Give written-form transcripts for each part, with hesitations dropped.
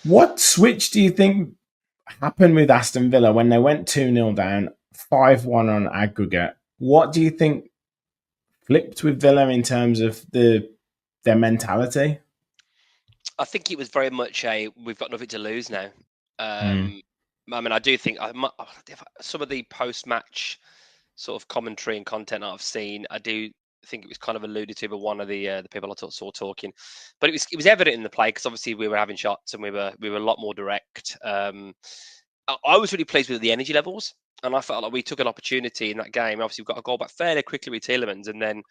What switch do you think happened with Aston Villa when they went 2-0 down, 5-1 on aggregate? What do you think flipped with Villa in terms of their mentality? I think it was very much we've got nothing to lose now. Mm. I mean, I do think some of the post-match sort of commentary and content that I've seen, I do think it was kind of alluded to by one of the people I saw talking, but it was evident in the play because obviously we were having shots and we were a lot more direct. I was really pleased with the energy levels, and I felt like we took an opportunity in that game. Obviously, we got a goal back fairly quickly with Tielemans, and then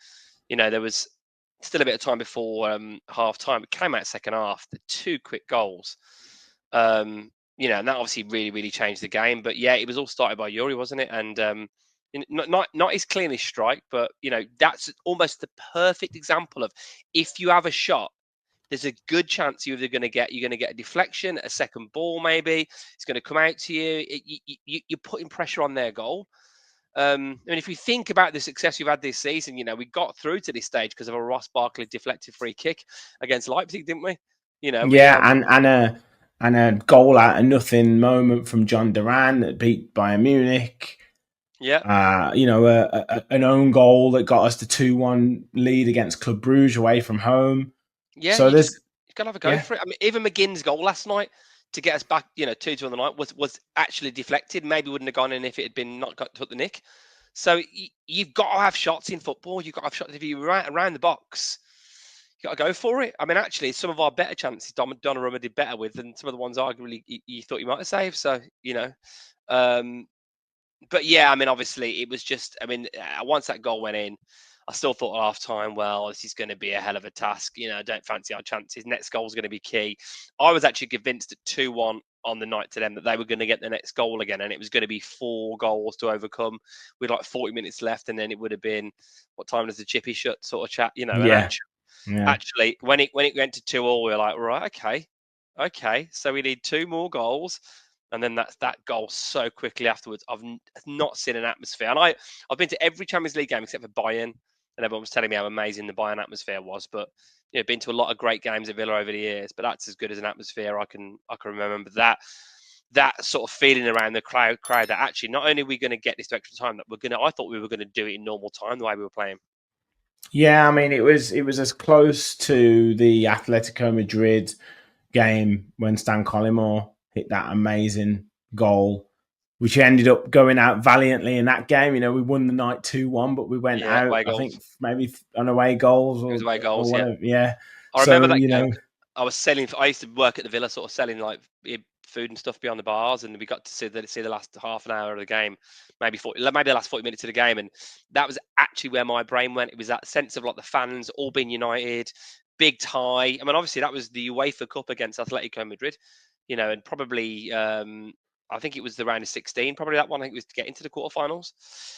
there was still a bit of time before half time. It came out second half, the two quick goals. And that obviously really, really changed the game. But yeah, it was all started by Yuri, wasn't it? And not his cleanest strike, but that's almost the perfect example of if you have a shot, there's a good chance you're going to get a deflection, a second ball, maybe it's going to come out to you. You're putting pressure on their goal. I mean, if we think about the success we've had this season, we got through to this stage because of a Ross Barkley deflected free kick against Leipzig, didn't we? Yeah, and a goal out of nothing moment from John Duran that beat Bayern Munich. Yeah. An own goal that got us the 2-1 lead against Club Brugge away from home. Yeah, so you got to have a go for it. I mean, even McGinn's goal last night to get us back, 2-2 on the night was actually deflected. Maybe wouldn't have gone in if it had been not got took the nick. So you've got to have shots in football. You've got to have shots if you're around the box. You got to go for it. I mean, actually, some of our better chances Donnarumma did better with than some of the ones arguably you thought you might have saved. So but yeah, I mean, obviously, it was just. I mean, once that goal went in, I still thought at half time, well, this is going to be a hell of a task. I don't fancy our chances. Next goal is going to be key. I was actually convinced at 2-1 on the night to them that they were going to get the next goal again, and it was going to be 4 goals to overcome with like 40 minutes left, and then it would have been what time does the chippy shut sort of chat, Yeah. And actually, when it went to 2-2, we were like, right, okay, so we need 2 more goals. And then that goal so quickly afterwards. I've not seen an atmosphere. And I've been to every Champions League game except for Bayern. And everyone was telling me how amazing the Bayern atmosphere was. But been to a lot of great games at Villa over the years. But that's as good as an atmosphere I can remember. That sort of feeling around the crowd that actually not only are we going to get this extra time, that I thought we were going to do it in normal time the way we were playing. Yeah, I mean it was as close to the Atletico Madrid game when Stan Collymore hit that amazing goal, which ended up going out valiantly in that game. We won the night 2-1, but we went out, I think, maybe on away goals or, it was away goals, whatever. Yeah. I remember that game. I used to work at the Villa, sort of selling like food and stuff behind the bars, and we got to see the last half an hour of the game, maybe the last 40 minutes of the game, and that was actually where my brain went. It was that sense of like the fans all being united, big tie. I mean, obviously that was the UEFA Cup against Atletico Madrid, and probably I think it was the round of 16, probably that one. I think it was to get into the quarterfinals.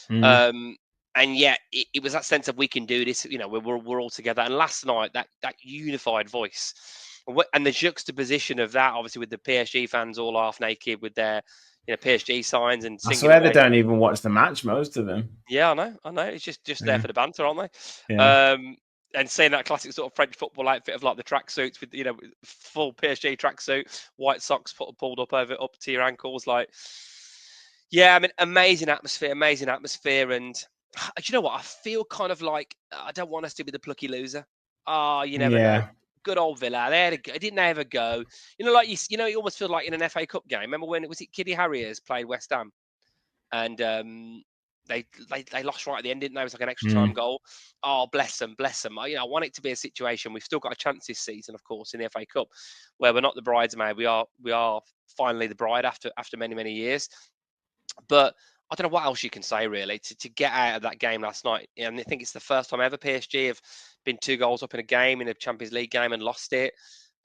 And yet it was that sense of we can do this. We're all together. And last night that unified voice. And the juxtaposition of that, obviously, with the PSG fans all half naked with their, PSG signs and singing. I swear they don't even watch the match, most of them. Yeah, I know. It's just there for the banter, aren't they? Yeah. And seeing that classic sort of French football outfit of like the tracksuits with full PSG tracksuit, white socks pulled up to your ankles, like, yeah, I mean, amazing atmosphere, and do you know what? I feel kind of like I don't want us to be the plucky loser. You never know. Good old Villa. Didn't they ever go? Like you almost feel like in an FA Cup game. Remember when Kiddy Harriers played West Ham, and they lost right at the end, didn't they? It was like an extra time goal. Oh, bless them. I want it to be a situation. We've still got a chance this season, of course, in the FA Cup, where we're not the bridesmaid. We are finally the bride after many years. But I don't know what else you can say really to get out of that game last night. And I think it's the first time ever PSG have been 2 goals up in a game in a Champions League game and lost it.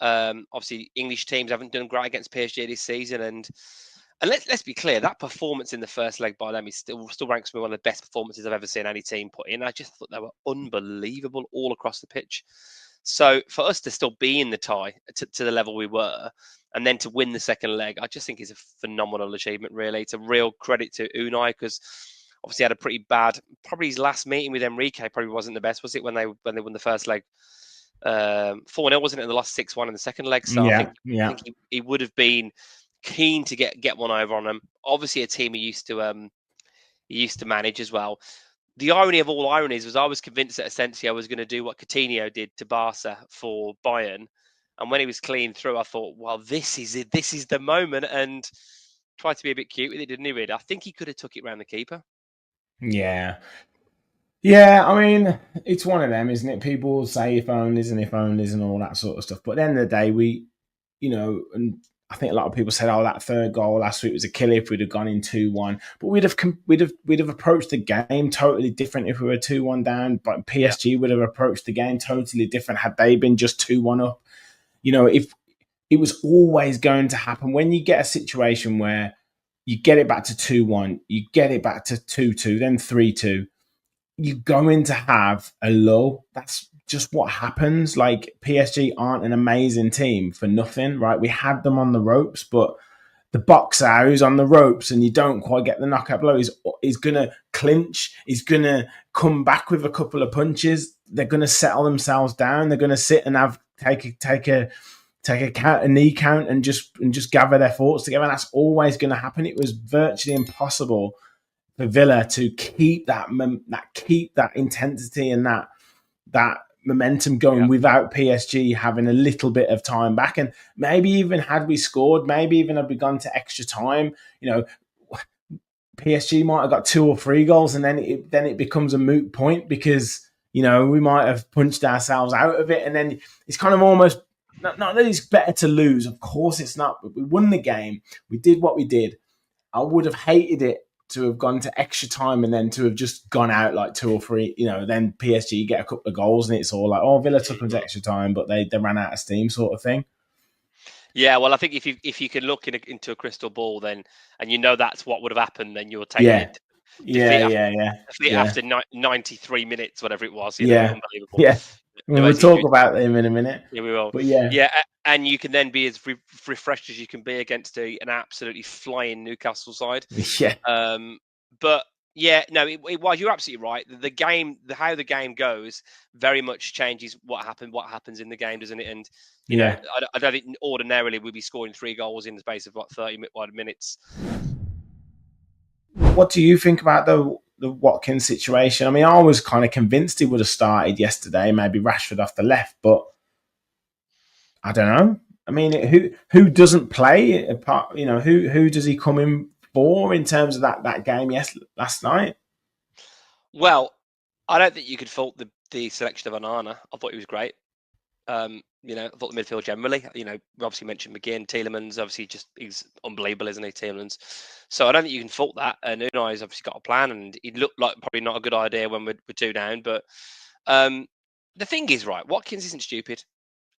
Obviously, English teams haven't done great against PSG this season, and let's be clear, that performance in the first leg by them is still ranks me one of the best performances I've ever seen any team put in. I just thought they were unbelievable all across the pitch. So for us to still be in the tie to the level we were, and then to win the second leg, I just think is a phenomenal achievement. Really, it's a real credit to Unai because obviously had a pretty bad. Probably his last meeting with Enrique probably wasn't the best, was it? When they won the first leg, 4-0, wasn't it? And they lost 6-1 in the second leg. So Yeah, I think he would have been keen to get one over on them. Obviously, a team he used to manage as well. The irony of all ironies was I was convinced that Asensio was going to do what Coutinho did to Barca for Bayern, and when he was clean through, I thought, well, this is it. This is the moment, and tried to be a bit cute with it, didn't he? Really, I think he could have took it round the keeper. yeah. Yeah, I mean, it's one of them, isn't it? People say if onlys and if onlys and all that sort of stuff. But at the end of the day, and I think a lot of people said, "Oh, that third goal last week was a killer if we'd have gone in 2-1." But we'd have approached the game totally different if we were 2-1 down. But PSG would have approached the game totally different had they been just 2-1 up. If it was always going to happen when you get a situation where you get it back to 2-1, you get it back to 2-2, then 3-2. You're going to have a lull. That's just what happens. Like PSG aren't an amazing team for nothing, right? We had them on the ropes, but the boxer who's on the ropes and you don't quite get the knockout blow is going to clinch. He's going to come back with a couple of punches. They're going to settle themselves down. They're going to sit and take a knee count and just gather their thoughts together. And that's always going to happen. It was virtually impossible for Villa to keep that intensity and that momentum going without PSG having a little bit of time back. And maybe even had we scored, maybe even had we gone to extra time, PSG might have got 2 or 3 goals, and then it becomes a moot point because we might have punched ourselves out of it, and then it's kind of almost not that it's better to lose. Of course, it's not. But we won the game. We did what we did. I would have hated it to have gone to extra time and then to have just gone out like 2 or 3, then PSG get a couple of goals and it's all like, oh, Villa took them to extra time, but they ran out of steam sort of thing. Yeah, well, I think if you can look into a crystal ball, then and that's what would have happened, then you'll take it. Defeat after 93 minutes, whatever it was. Unbelievable. Yeah, we'll talk about them in a minute. Yeah, we will. But yeah, and you can then be as refreshed as you can be against an absolutely flying Newcastle side. Yeah. But yeah, no, it was. You're absolutely right. The game, how the game goes, very much changes what happens in the game, doesn't it? And I don't think ordinarily we'd be scoring 3 goals in the space of 30 minutes. What do you think about the Watkins situation? I mean, I was kind of convinced he would have started yesterday, maybe Rashford off the left, but I don't know. I mean, who doesn't play? Apart, who does he come in for in terms of that game last night? Well, I don't think you could fault the selection of Onana. I thought he was great. I thought the midfield generally. We obviously mentioned McGinn, Tielemans. Obviously, he's unbelievable, isn't he, Tielemans? So I don't think you can fault that. And Unai's obviously got a plan, and he looked like probably not a good idea when we're 2 down. But the thing is, right, Watkins isn't stupid.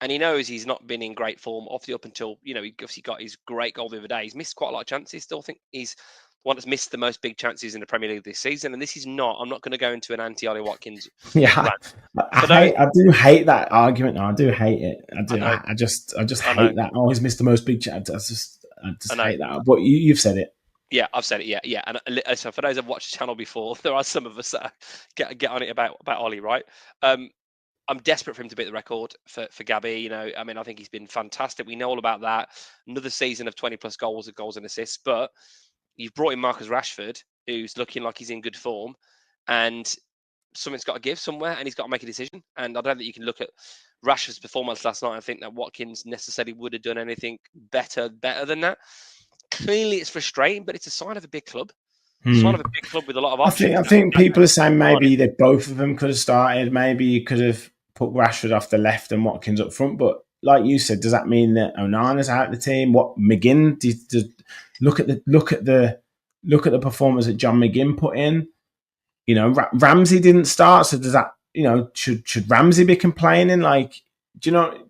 And he knows he's not been in great form up until, he obviously got his great goal the other day. He's missed quite a lot of chances. Still think he's the one that's missed the most big chances in the Premier League this season. And this is not, I'm not going to go into an anti-Ollie Watkins. Yeah, I do hate that argument. I do hate it. I just hate that. Oh, he's missed the most big chances. I just hate that. But you've said it. Yeah, I've said it. Yeah. And so for those who've watched the channel before, there are some of us that get on it about Ollie, right? I'm desperate for him to beat the record for Gabby. I think he's been fantastic. We know all about that. Another season of 20 plus goals and assists. But you've brought in Marcus Rashford, who's looking like he's in good form, and something's got to give somewhere, and he's got to make a decision. And I don't think you can look at Rashford's performance last night and think that Watkins necessarily would have done anything better than that. Clearly, it's frustrating, but it's a sign of a big club. It's one of a big club with a lot of options. I think people are saying maybe that both of them could have started. Maybe you could have put Rashford off the left and Watkins up front. But like you said, does that mean that Onana's out of the team? What McGinn? Look at the look at the performance that John McGinn put in. You know, Ramsey didn't start, so does that? You know, should Ramsey be complaining? Like, do you know?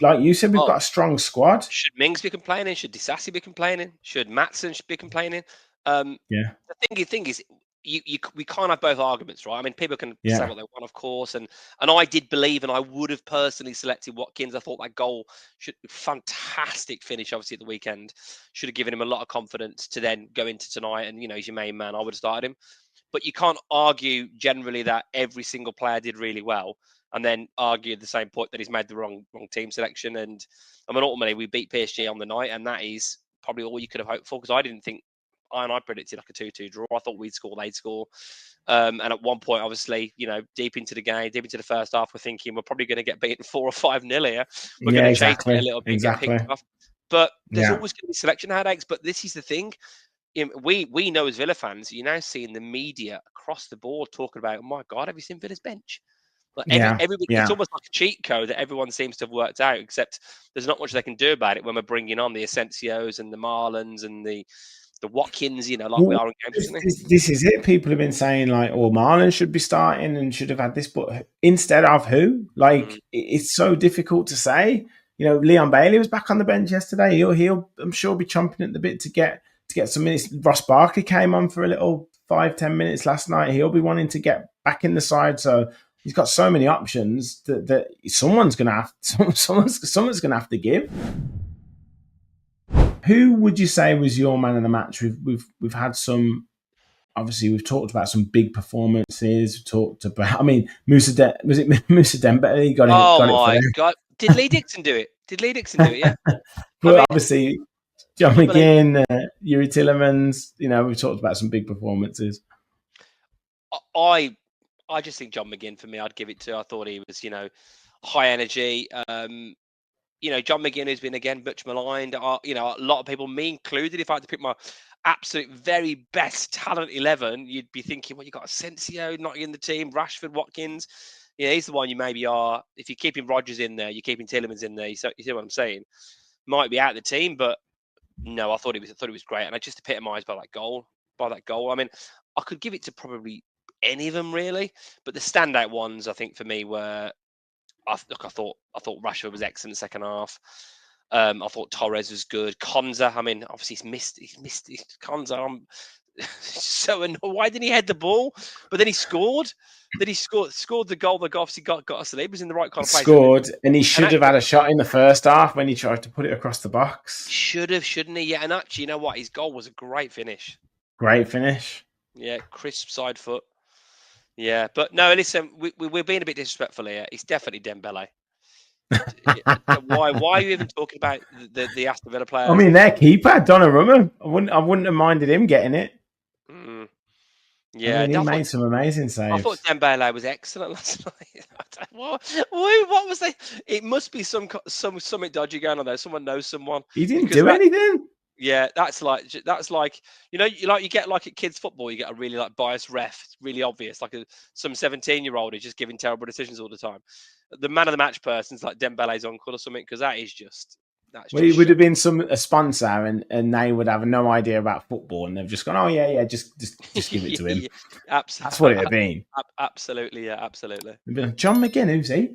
Like you said, we've Oh, got a strong squad. should Mings be complaining? Should Disassi be complaining? Should Matson be complaining? Um, Yeah, the thing is, we can't have both arguments, right? I mean, people can say yeah, what they want, of course, and I did believe, and I would have personally selected Watkins. I thought that goal should fantastic finish, obviously at the weekend, should have given him a lot of confidence to then go into tonight, and he's your main man. I would have started him, but you can't argue generally that every single player did really well, and then argue at the same point that he's made the wrong team selection. And I mean, ultimately, we beat PSG on the night, and that is probably all you could have hoped for, because I didn't think I predicted like a 2-2 draw. I thought we'd score, they'd score. And at one point, obviously, deep into the game, deep into the first half, we're thinking we're probably going to get beaten 4 or 5-0 here. We're going yeah. to chase it a Exactly, little bit and get exactly. picked off. But there's Yeah, always going to be selection headaches. But this is the thing. We know as Villa fans, you're now seeing the media across the board talking about, oh my God, have you seen Villa's bench? Like yeah, everybody, it's yeah. almost like a cheat code that everyone seems to have worked out, except there's not much they can do about it when we're bringing on the Asensios and the Marlons and the Watkins, like we Well, are in games recently. this is it. People have been saying like, "Oh, Marlon should be starting and should have had this," but instead of who? Like, Mm. it's so difficult to say. You know, Leon Bailey was back on the bench yesterday. He'll I'm sure be chomping at the bit to get some minutes. Ross Barkley came on for a little 5-10 minutes last night. He'll be wanting to get back in the side. So he's got so many options that someone's gonna have someone's gonna have to give. Who would you say was your man of the match? We've had some. Obviously, we've talked about some big performances. We talked about. I mean, was it Musa Dembele? He Oh got it for my them. God! Did Lee Dixon do it? Did Lee Dixon do it? Yeah. I But mean, obviously, John unbelievable. McGinn, Yuri Tillemans. We've talked about some big performances. I I just think John McGinn for me, I'd give it to. I thought he was, high energy. John McGinn, who's been again much maligned. A lot of people, me included, if I had to pick my absolute very best talent 11, you'd be thinking, well, you got Asensio not in the team, Rashford, Watkins. Yeah, he's the one you maybe are. If you're keeping Rodgers in there, you're keeping Tillemans in there. You see what I'm saying? Might be out of the team, but no, I thought it was great, and I just epitomised by that goal. By that goal, I mean, I could give it to probably any of them really, but the standout ones I think for me were I thought Rashford was excellent second half. I thought Torres was good. Konza, I mean, obviously he's missed Konza. I'm so annoyed. Why didn't he head the ball? But then he scored. Then he scored the goal that obviously got us. He was in the right kind of place. Scored, and he And should have actually, had a shot in the first half when he tried to put it across the box. should have, shouldn't he? Yeah, and actually, you know what? His goal was a great finish. Great finish. Yeah, crisp side foot. Yeah, but no, listen, we're being a bit disrespectful here. It's definitely Dembele. Why are you even talking about the Aston Villa I players? mean, their keeper, Donnarumma. I wouldn't have minded him getting it. Mm, I yeah, mean, he made some amazing I thought saves. Dembele was excellent last night. What was they? It must be something dodgy going on there. Someone knows someone, He didn't because do anything. yeah, that's like you get like at kids football, you get a really like biased ref. It's really obvious, like some 17-year-old is just giving terrible decisions all the time. The man of the match person's like Dembele's uncle or something, because that's Well, just it would shocking. have been a sponsor, and they would have no idea about football, and they've just gone, "Oh yeah, yeah, just give it to him." Yeah, That's what it would have been. absolutely, yeah, absolutely. They'd be like, John McGinn, who's he?